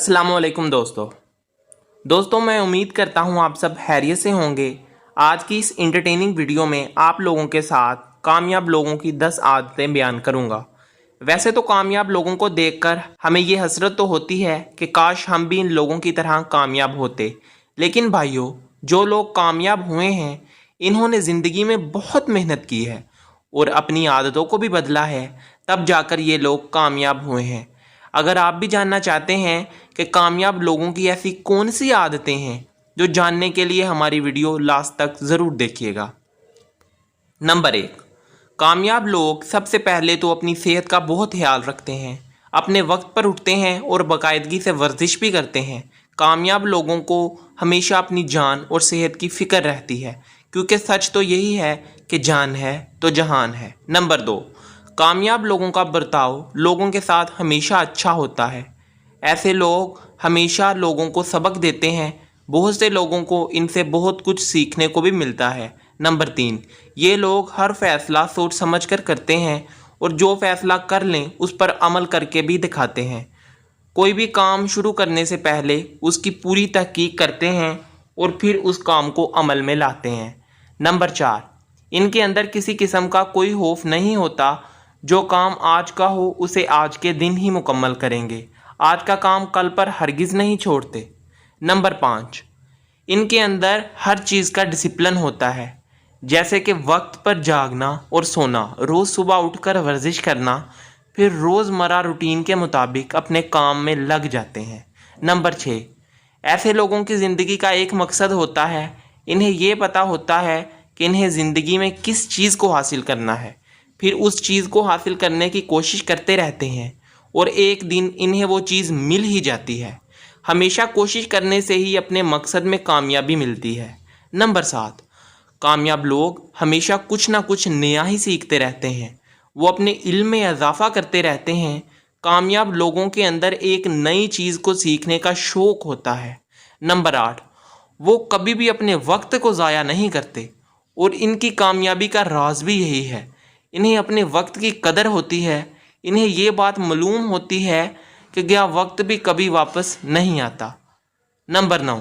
अस्सलाम वालेकुम दोस्तों मैं उम्मीद करता हूँ आप सब खैरियत से होंगे। आज की इस इंटरटेनिंग वीडियो में आप लोगों के साथ कामयाब लोगों की 10 आदतें बयान करूँगा। वैसे तो कामयाब लोगों को देखकर हमें ये हसरत तो होती है कि काश हम भी इन लोगों की तरह कामयाब होते, लेकिन भाइयों, जो लोग कामयाब हुए हैं इन्होंने ज़िंदगी में बहुत मेहनत की है और अपनी आदतों को भी बदला है, तब जाकर ये लोग कामयाब हुए हैं। अगर आप भी जानना चाहते हैं कि कामयाब लोगों की ऐसी कौन सी आदतें हैं, जो जानने के लिए हमारी वीडियो लास्ट तक ज़रूर देखिएगा। नंबर 1, कामयाब लोग सबसे पहले तो अपनी सेहत का बहुत ख्याल रखते हैं, अपने वक्त पर उठते हैं और बाकायदगी से वर्जिश भी करते हैं। कामयाब लोगों को हमेशा अपनी जान और सेहत की फ़िक्र रहती है, क्योंकि सच तो यही है कि जान है तो जहान है। नंबर 2, कामयाब लोगों का बर्ताव लोगों के साथ हमेशा अच्छा होता है। ऐसे लोग हमेशा लोगों को सबक देते हैं। बहुत से लोगों को इनसे बहुत कुछ सीखने को भी मिलता है। नंबर 3, ये लोग हर फैसला सोच समझ कर करते हैं और जो फैसला कर लें उस पर अमल करके भी दिखाते हैं। कोई भी काम शुरू करने से पहले उसकी पूरी तहकीक करते हैं और फिर उस काम को अमल में लाते हैं। नंबर 4, इनके अंदर किसी किस्म का कोई खौफ नहीं होता। जो काम आज का हो उसे आज के दिन ही मुकम्मल करेंगे, आज का काम कल पर हरगिज़ नहीं छोड़ते। नंबर 5, इनके अंदर हर चीज़ का डिसिप्लिन होता है, जैसे कि वक्त पर जागना और सोना, रोज़ सुबह उठकर वर्जिश करना, फिर रोज़मर्रा रूटीन के मुताबिक अपने काम में लग जाते हैं। नंबर 6, ऐसे लोगों की ज़िंदगी का एक मकसद होता है। इन्हें ये पता होता है कि इन्हें ज़िंदगी में किस चीज़ को हासिल करना है, फिर उस चीज़ को हासिल करने की कोशिश करते रहते हैं और एक दिन इन्हें वो चीज़ मिल ही जाती है। हमेशा कोशिश करने से ही अपने मकसद में कामयाबी मिलती है। नंबर 7, कामयाब लोग हमेशा कुछ ना कुछ नया ही सीखते रहते हैं। वो अपने इल्म में इजाफा करते रहते हैं। कामयाब लोगों के अंदर एक नई चीज़ को सीखने का शौक़ होता है। नंबर 8, वो कभी भी अपने वक्त को ज़ाया नहीं करते और इनकी कामयाबी का राज भी यही है। इन्हें अपने वक्त की कदर होती है। इन्हें ये बात मालूम होती है कि गया वक्त भी कभी वापस नहीं आता। नंबर 9,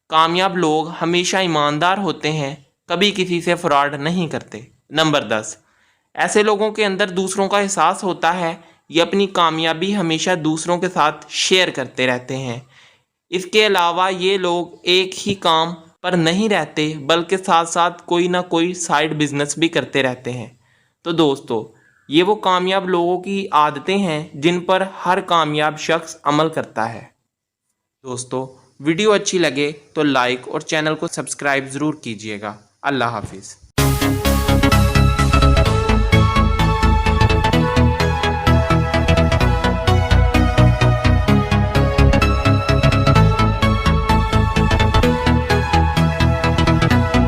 कामयाब लोग हमेशा ईमानदार होते हैं, कभी किसी से फ्रॉड नहीं करते। नंबर 10, ऐसे लोगों के अंदर दूसरों का एहसास होता है। ये अपनी कामयाबी हमेशा दूसरों के साथ शेयर करते रहते हैं। इसके अलावा ये लोग एक ही काम पर नहीं रहते, बल्कि साथ साथ कोई ना कोई साइड बिजनेस भी करते रहते हैं। तो दोस्तों, ये वो कामयाब लोगों की आदतें हैं जिन पर हर कामयाब शख्स अमल करता है। दोस्तों, वीडियो अच्छी लगे तो लाइक और चैनल को सब्सक्राइब ज़रूर कीजिएगा। अल्लाह हाफिज़।